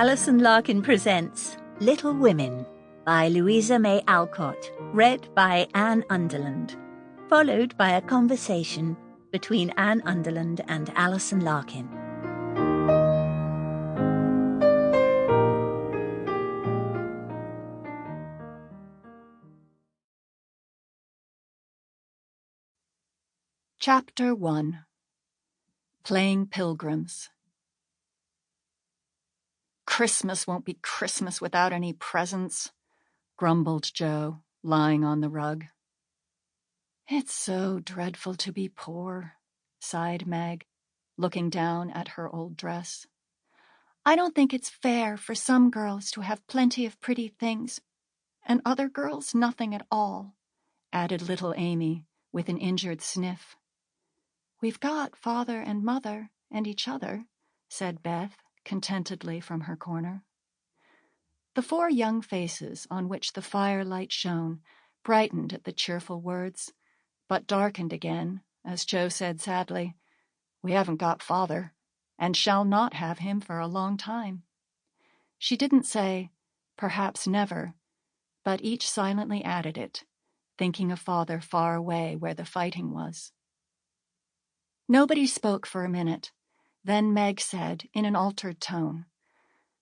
Alison Larkin presents Little Women by Louisa May Alcott, read by Anne Undeland, followed by a conversation between Anne Undeland and Alison Larkin. Chapter 1. Playing Pilgrims. "Christmas won't be Christmas without any presents," grumbled Joe, lying on the rug. "It's so dreadful to be poor," sighed Meg, looking down at her old dress. "I don't think it's fair for some girls to have plenty of pretty things, and other girls nothing at all," added little Amy, with an injured sniff. "We've got father and mother and each other," said Beth contentedly from her corner. The four young faces on which the firelight shone brightened at the cheerful words, but darkened again as Joe said sadly, "We haven't got father, and shall not have him for a long time." She didn't say, "perhaps never," but each silently added it, thinking of father far away where the fighting was. Nobody spoke for a minute. Then Meg said, in an altered tone,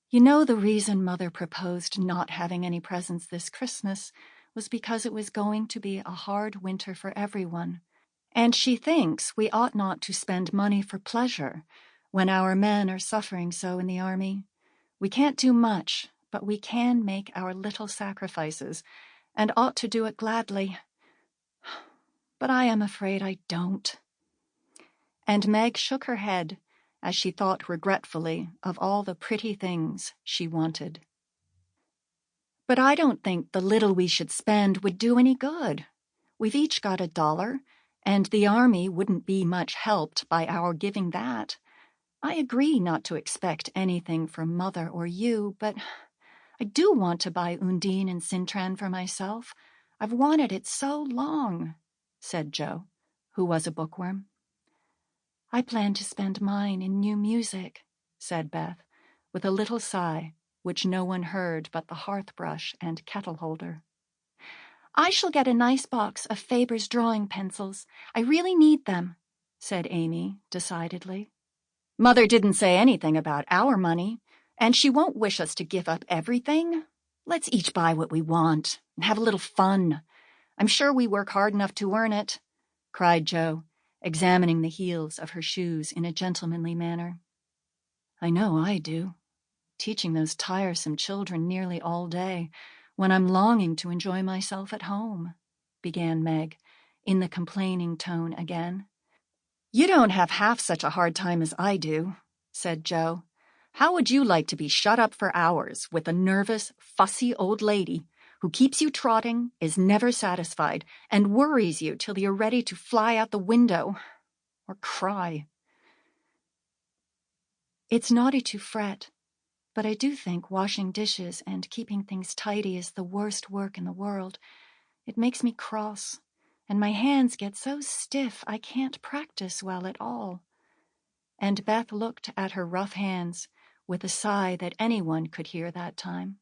"You know the reason Mother proposed not having any presents this Christmas was because it was going to be a hard winter for everyone, and she thinks we ought not to spend money for pleasure when our men are suffering so in the army. We can't do much, but we can make our little sacrifices, and ought to do it gladly. But I am afraid I don't." And Meg shook her head as she thought regretfully of all the pretty things she wanted. "But I don't think the little we should spend would do any good. We've each got $1, and the army wouldn't be much helped by our giving that. I agree not to expect anything from Mother or you, but I do want to buy Undine and Sintran for myself. I've wanted it so long," said Joe, who was a bookworm. "I plan to spend mine in new music," said Beth, with a little sigh, which no one heard but the hearth-brush and kettle-holder. "I shall get a nice box of Faber's drawing pencils. I really need them," said Amy decidedly. "Mother didn't say anything about our money, and she won't wish us to give up everything. Let's each buy what we want and have a little fun. I'm sure we work hard enough to earn it," cried Joe, examining the heels of her shoes in a gentlemanly manner. "I know I do, teaching those tiresome children nearly all day, when I'm longing to enjoy myself at home," began Meg, in the complaining tone again. "You don't have half such a hard time as I do," said Joe. "How would you like to be shut up for hours with a nervous, fussy old lady who keeps you trotting, is never satisfied, and worries you till you're ready to fly out the window or cry?" "It's naughty to fret, but I do think washing dishes and keeping things tidy is the worst work in the world. It makes me cross, and my hands get so stiff I can't practice well at all." And Beth looked at her rough hands with a sigh that anyone could hear that time.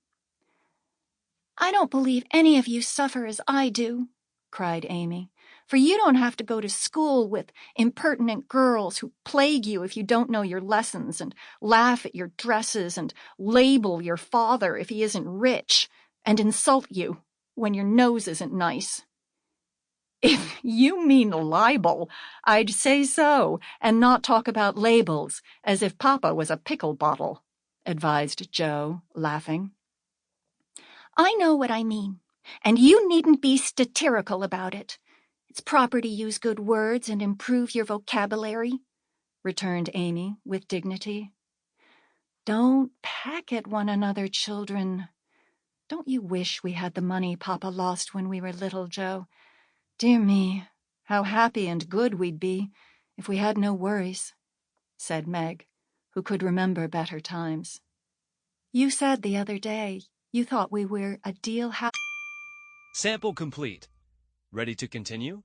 "I don't believe any of you suffer as I do," cried Amy, "for you don't have to go to school with impertinent girls who plague you if you don't know your lessons and laugh at your dresses and label your father if he isn't rich and insult you when your nose isn't nice." "If you mean libel, I'd say so, and not talk about labels as if Papa was a pickle bottle," advised Joe, laughing. "I know what I mean, and you needn't be satirical about it. It's proper to use good words and improve your vocabulary," returned Amy with dignity. "Don't peck at one another, children. Don't you wish we had the money Papa lost when we were little, Joe? Dear me, how happy and good we'd be if we had no worries," said Meg, who could remember better times. "You said the other day you thought we were a deal happy." Sample complete. Ready to continue?